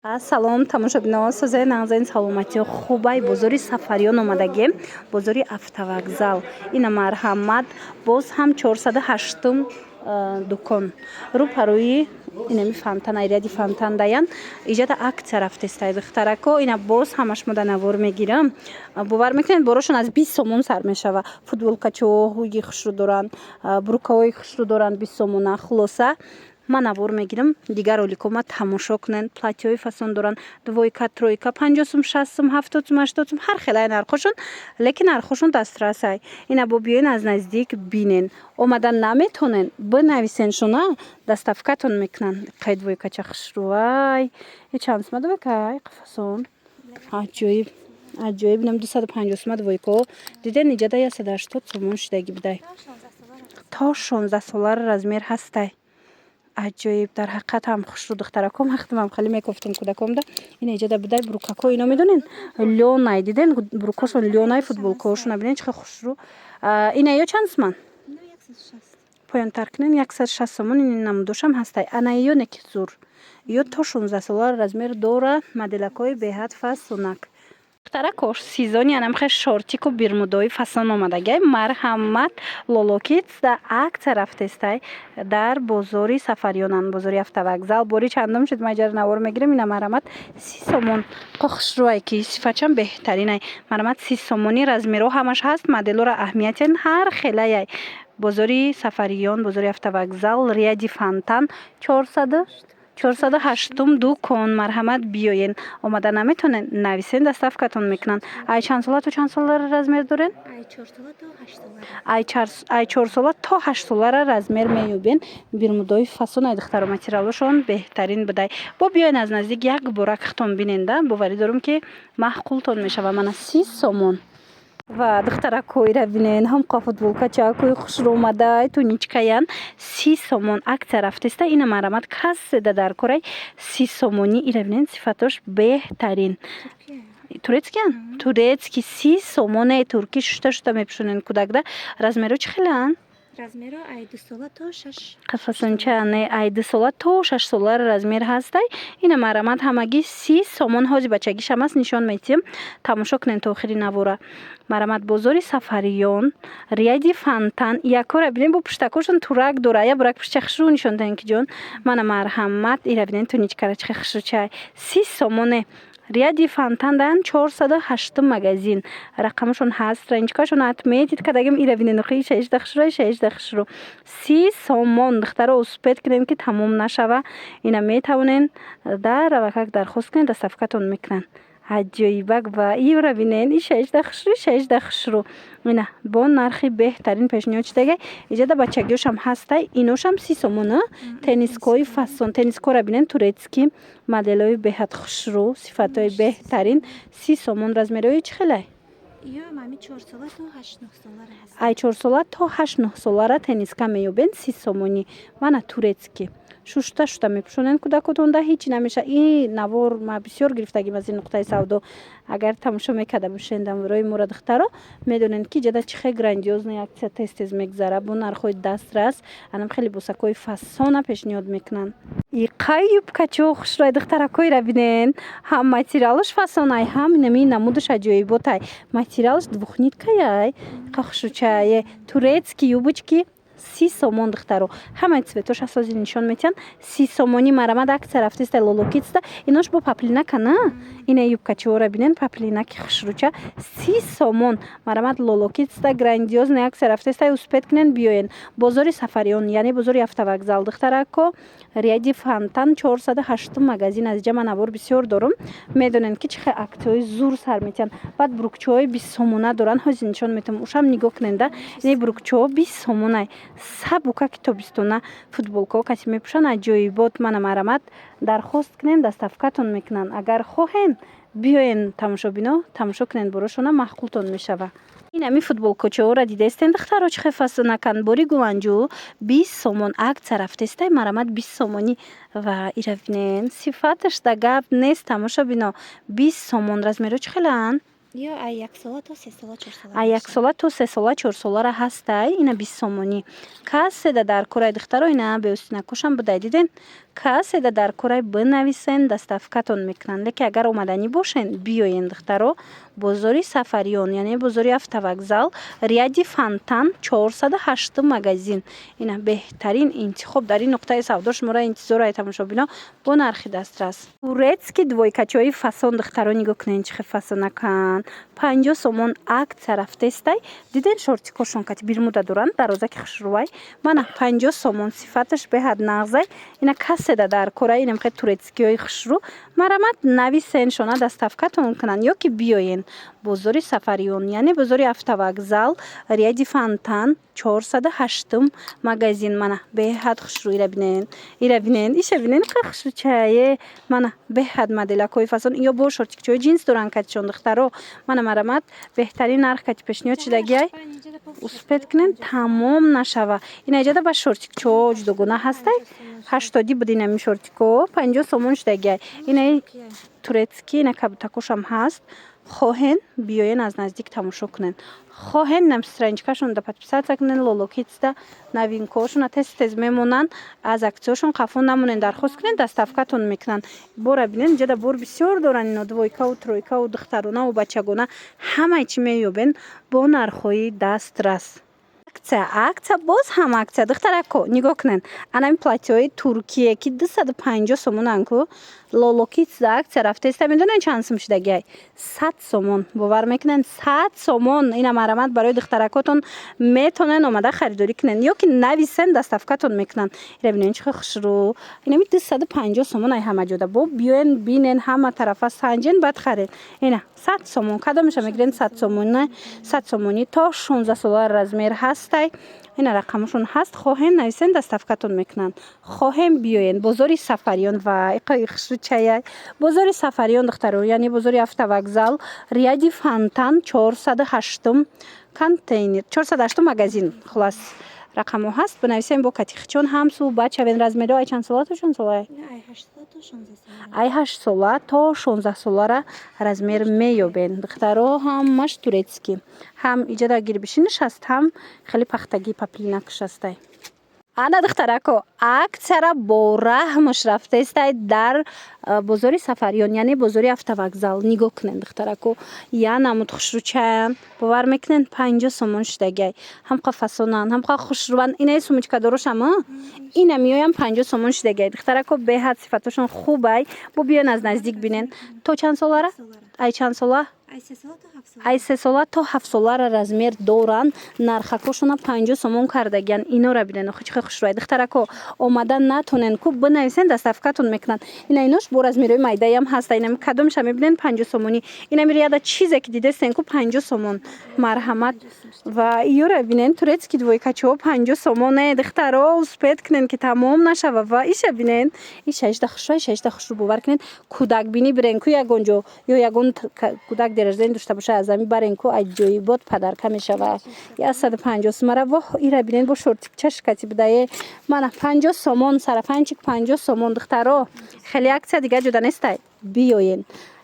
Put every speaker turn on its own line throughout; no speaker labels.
Салом тамошобинон, созаи нағзаин саломатиҳо хубай бозори Сафариён омадагем, бозори автовокзал. Ина марҳамат боз ҳам 408-ум дукон. Рӯпарӯи инами фонтан, айряди фонтан даян иҷада акция рафтестай духтарако. Ина боз ҳамаш мода навор мегирам. Бовар мекунед борошон аз 20 сомон сар мешава. Футболкачоҳои хушрӯ доранд, брукаҳои хушрӯ доранд 20 сомона. Хулоса ман навор мегирам. Дигар оликома тамошо кунед. Платьёи фасон доранд. Двойка, тройка, 50 сум, 60 сум, 70 сум, 80 сум, ҳар хелай нархошон, лекин нархошон дастрасай. Ина бо биёин аз наздик бинен. Омадан наметонен, бинависен шуна, доставкатон мекунанд. Қай двойкача хушрӯвай. Чанд сум двойка? Фасон. Аҷоиб. Аҷоиб. Нам 250 сум двойка. Диден иҷада 180 сомон шудаги бидай. То 16 солар размер ҳастай. Аҷоиб, дар ҳақиқат ҳам хушрӯ духтараком ҳақтимам хали мекофтем кӯдакомда. Ина иҷада бидай брукако ино медонен лёнай диден брукошон лёнай футболкаошона бинен чӣ хушрӯ. Ина ё чанд суман? Поёнтар кунен 160 сомон. ин намудошам ҳастай. Ана ё неки зур. Ё то 16 солар размер дора моделакои беҳад фасонак. Духтаракош сезони анамхе шортику бермудои фасон омадагай. Марҳамат лолокитс да акция рафтестай дар бозори Сафариёнан, бозори автовокзал. Бори чандум шуд маҷар навор мегирем. Ина марҳамат 30 сомон. Хушрӯай ки сифачам беҳтаринай. Марҳамат 30 сомони размеро ҳамаш ҳаст. моделора аҳамиятен ҳар хелаяй. Бозори Сафариён, бозори автовокзал, ряди фонтан 408-ум дукон. Марҳамат биёен. Омада наметонен нависен, доставкатон мекунанд. Ай чанд сола то чанд сола размер дорен? Ай 4 сола то 8 солара размер меёбен. бермудои фасон ай духтаро материалошон беҳтарин будай. Бо биёен аз наздик як борак хитон биненда. боварӣ дорум ки маҳқултон мешава. Мана 30 сомон. Ва духтаракоира бинен ҳамқа футболкачакои хушрӯ омадай туничкаян 30 сомон акция рафтеста. Ина марҳамат касседа дар корай 30 сомони. ира бинен сифатош беҳтарин. Турецкиян? Турецки 30 сомоне турки шута мепӯшонен кӯдакда. размеро чӣ хелаан?
Размеро ай 2 сола то 6.
Қафасончане ай 2 сола то 6 солар размер ҳастай. Ина марҳамат ҳамагӣ 30 сомон. ҳози бачагишам аст нишон медиҳам. Тамошо кунен то охири навора. марҳамат бозори Сафариён, ряди фонтан. Якора бинен бо пуштакошон турак дора. Я бурак пушча хушрӯ нишон ден ки ҷон. Мана марҳамат ира бинен туничкара чӣ хушрӯчай 30 сомоне. ряди фонтан дан 408 магазин. рақамшон ҳаст. ранҷкашон атметид кадагим ира бинен охи 16 хушрӯ 30 сомон. духтаро успед кунем ки тамом нашава. ина метавонен дар равакак дархост кунен, доставкатон мекунанд. аҷоибак ва ира бинен 16 хушрӯ. ина бо нархи беҳтарин пешниҳод шудагай. иҷада бачагиёшам ҳастай. иношам 30 сомон. теннискои фасон. теннискора бинен турецки моделои беҳад хушрӯ, сифатои беҳтарин 30 сомон. размерои чӣ хелай?
Ё мами 4 сола то 8-9 солара ҳаст.
ай 4 сола то 8-9 солара тенниска меёбен 30 сомони. мана турецки шушта мепӯшонен кӯдакотонда ҳеҷ намеша. ин навор ма бисёр гирифтагим аз ин нуқтаи савдо. агар тамошо мекарда бошен дамворои мора духтаро медонен ки ҷада чихе грандиознаи акция тез мегзара бо нархҳои дастрас. анам хеле босакои фасона пешниҳод мекунанд. и қай юбкачо хушрӯи духтаракоира бинен. ҳам материалош фасонай, ҳам нами намудаш аҷоиботай. материалош двухниткаяй. қа хушрӯчае турецки юбочки 30 сомон духтаро. ҳамаи цветош асоси нишон метиҳанд. 30 сомони марҳамат акция рафтеста лолокитста. инош бо паплинака на. ина юбкачиҳора бинен паплинаки хушрӯча 30 сомон. марҳамат лолокитста грандиозна акция рафтеста. успед кунен биёен. бозори Сафариён яъне бозори автовокзал духтарако ряди фонтан 408 магазин. аз ҷама навор бисёр дорум. медонен ки чихе аксияҳои зур сар метиҳанд. баъд брукчаҳои 20 сомона доранд. ҳози нишон метиҳам. ушам нигоҳ куненда. ин брукчаҳо 20 сомонай. сабука ки тобистона футболкаҳо каси мепӯшанд. аҷоибот. мана марҳамат дархост кунен, доставкатон мекунанд. агар хоҳен биёен тамошобино тамошо кунен борошона маҳқултон мешава. ин ами футболкачаҳоро дидаистен духтаро чӣ фасонакан. бори гуланҷӯ 20 сомон акция рафтестай. марҳамат 20 сомони. ва ира бинен сифаташ да гап нест. тамошо бино 20 сомон. размеро чӣ хелаан?
ё ай 1 сола то 3 сола 4 сола.
ай 1 сола то 3 сола 4 солара ҳастай. Ина 20 сомонӣ. Касседа дар кораи духтаро ина беустинакушам будай диден. Касседа дар кораи бинависен доставкатон мекунанд. Леки агар омаданӣ бошен биёен духтаро бозори Сафариён, яъне бозори автовокзал, ряди Фонтан 408 магазин. Ина беҳтарин интихоб дар ин нуқтаи савдо шуморо интизор ай тамошобино бо нархи дастрас. Турецки двойкачаҳои фасон духтаро нигоҳ кунед чӣ фасонакан. 50 сомон акция рафтестай. Диден шортикошон кати бирмуда доранд дарозаки хушрувай. Мана 50 сомон сифаташ беҳад нағзай. Ина касседа дар кораи ина мехед турецкиҳои хушру марамат нависен шона доставкатон кунанд ё ки биёен бозори Сафариён, яъне бозори автовокзал, ряди Фонтан 408 магазин. Мана беҳад хушру ира бинен. Ира бинен, иша бинен қа хушру чае. Мана беҳад моделакҳои фасон ё бо шортикчаҳои джинс доранд катишон духтаро. Мана марамат беҳтарин нарх кати пешниҳод шудагиай. Успед кунен тамом нашава. Ина иҷода ба шортикчаҳо ҷудогона ҳастай. 80 буд ина ми шортикҳо 50 сомон шудагиай. Ина турецки ина кабутакушам ҳаст. хоҳен биёен аз наздик тамошо кунен. Хоҳен нам страничкашон да подписаться кунен лолокитсда новинкаҳошона тез мемонанд. Аз аксияшон қафо намонен дархост кунен доставкатон мекунанд. Бора бинен ҷада бор бисёр доранд ино двойкаву тройкаву духтаронаву бачагона ҳамаи чӣ меёбен бо нархҳои дастрас. Акция боз ҳам акция духтарако нигоҳ кунен. Анами платьёи Туркие ки 250 сомонанд ку лолокитс да акция рафтеста медонен чанд сум шудагиай 100 сомон. Бовар мекунен 100 сомон. Ина марамат барои духтаракотон метонен омада харидорӣ кунен ё ки нависен доставкатон мекунанд. Ира бинен чӣ хушру. Инами 250 сомон ай ҳама ҷода бо биёен бинен ҳама тарафа санҷен бад харед. Ина 100 сомон кадомеша мегирен 100 сомон 100 сомонӣ то 16 сола размер ҳастай. Ина рақамашон ҳаст. Хоҳем нависен доставкатон мекунанд. Хоҳем биёен бозори Сафариён ва иқои хушру чаяй. Бозори Сафариён духтаро, яъне бозори автовокзал, ряди Фонтан 408 контейнер 408 магазин. Хулас рақамо ҳаст. Бинависем бо катихчон ҳамсу бачавен размеро ай чанд сола то чанд сола?
Ай 8 сола то 16 сола.
Ай 8 сола то 16 солара размер меёбен. Духтаро ҳамаш турецки. Ҳам иҷода гирбишинаш аст, ҳам хеле пахтаги паплинакаш астай. Ана духтарако акцияра бо раҳмаш рафтестай дар бозори Сафариён, яъне бозори автовокзал. Нигоҳ кунен духтарако янамуд хушручаян бовар мекунен 50 сомон шудагиай. Ҳамқа фасонанд, ҳамқа хушруванд. Инаи сумочкадорошама ина миёям 50 сомон шудагиай. Духтарако беҳад сифатошон хубай. Бо биён аз наздик бинен. То чанд солара? Ай чанд сола? Ай 3 сола то 7 солара размер доранд. Нархакошона 50 сомон кардагиан. Инора бинен охичқа хушрӯй. Духтарако омада натонен ку бинависен доставкатон мекунанд. Ина инош бо размерои майдаям ҳаста. Ина кадомша мебинен 50 сомонӣ. Ина мирияда чизе ки дидестен ку 50 сомон. Марҳамат ва иёра бинен турецки двойкачаҳо 50 сомон. Духтаро успед кунен ки тамом нашава ва иша бинен. Иша хушрӯй хушрӯ бовар кунен. Кӯдак бинӣ бирен ку ягон ҷо ё ягон кӯдак дераждаи дошта боша аз ами барен ку аҷоибот падарка мешава. 150 сомара во ира бинен бо шортикчаш кати будае. Мана 50 сомон сарафанчик 50 сомон духтаро. Хеле акция дига ҷода нестай. Биёен.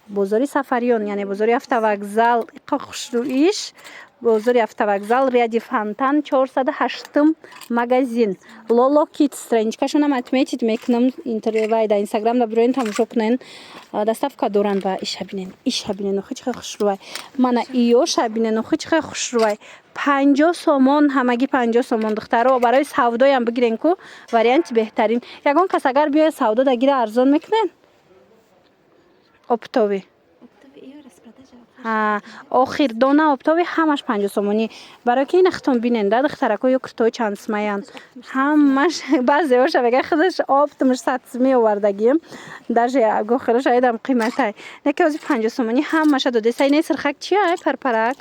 Бозори Сафариён, яъне бозори автовокзал, иқа хушрӯиш. Бозори автовокзал, ряди Фонтан 408 магазин. Lolo Kids страничкашонам отметить мекунам интервай да Инстаграм да бироен тамошо кунен. Доставка доранд ва иша бинен охичқа хушрӯй. Мана иёша бинен охичқа хушрӯй. 50 сомон ҳамаги 50 сомон духтаро барои савдоям бигирен ку варианти беҳтарин. Ягон кас агар биёяд савдо дагира арзон мекунен. Оптови охир дона оптови ҳамаш 50 сомонӣ. Барои ки ина хитон бинен да духтарако ё куртои чанд смаян. Ҳамаш баъзеҳоша мегӯяд худаш оптмаш 100 сми овардагием. Даже гохира шайдам қиматай. Неки ози 50 сомонӣ ҳамаша додеста. Ина сирхак чия ай парпарак?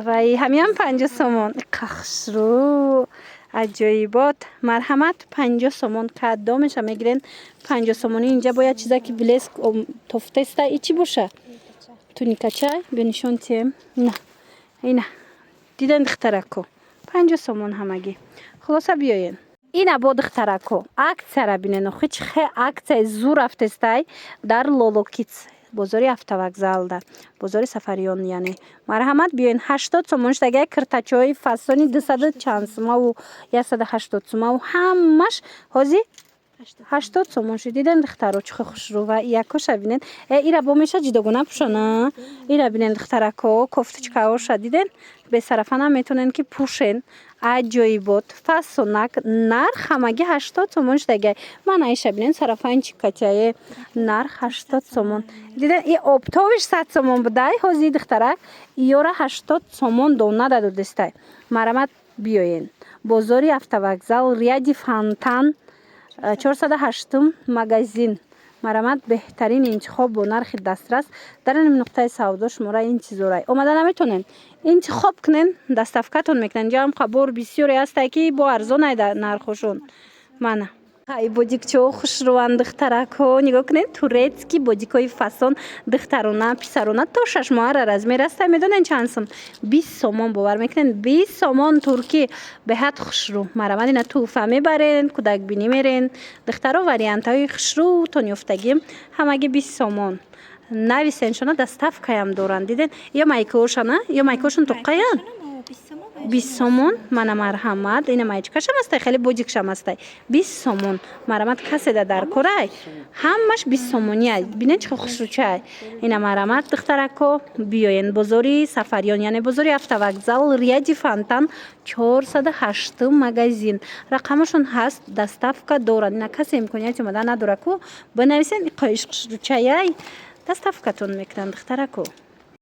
Вай ҳамиам 50 сомон. Қахшру аҷоибот. Марҳамат 50 сомон кадомеша мегирен 50 сомонӣ. Инҷа бояд чизаки блеск тофтеста ичи боша. Туникачай бенишон тем. На. Ина. Диден духтарако 50 сомон ҳамаги. Хулоса биёен. Ина бо духтарако акцияра бинен охич хе акция зур рафтестай дар Lolo Kids. бозори автовокзалда, бозори Сафариён яъне. Марҳамат биёин 80 сомон штагаи киртачаҳои фасони 200 чанд сумаву 180 сумаву ҳамаш ҳозир 80 сомон шуд. Диден духтаро чӣ хушрӯ ва якоша бинен. Ира бо меша ҷидогона пӯшона. Ира бинен духтарако кофточкаоша диден бесарафа наметонен ки пӯшен. Аҷоибот фасонак нарх ҳамагӣ 80 сомон штагай. Ман айша бинен сарафаин чиккатяе нарх 80 сомон. Диден и обтовиш 100 сомон будай ҳозир духтарак иёра 80 сомон дона дадодистай. Марҳамат биёен. Бозори автовокзал ряди Фонтан 408 магазин. Марҳамат беҳтарин интихоб бо нархи дастрас дар ин нуқтаи савдо шумора интизорай. Омада наметонен интихоб кунен, доставкатон мекунен. Ҷам қабор бисёре ҳастае ки бо арзонай нархошон. Мана ай бодикчо хушрӯанд духтарако нигоҳ кунед турецки бодикои фасон духтарона писарона то 6 моҳара размер аста. Медонен чанд сум? 20 сомон бовар мекунен. 20 сомон турки беҳад хушрӯ. Марҳамат ина туҳфа мебарен, кӯдакбинӣ мерен. Духтаро вариантҳои хушрӯтон ёфтагӣ ҳамагӣ 20 сомон. Нависеншона доставкаям доранд. Диден ё майкаошана ё майкаошон тоққаян 20 сомон. Мана марҳамат ина майчкашам астай хеле бодикшам астай 20 сомон. Марҳамат каседа дар корай ҳамаш 20 сомониай. Бинен чӣ хушрӯчай. Ина марҳамат духтарако биёен бозори Сафариён яъне бозори автовокзал ряди Фонтан 408 магазин. Рақамашон ҳаст, доставка дорад. Ина касе имконияти омада надора ку бинависен қоиш хушрӯчаяй доставкатон мекунанд духтарако.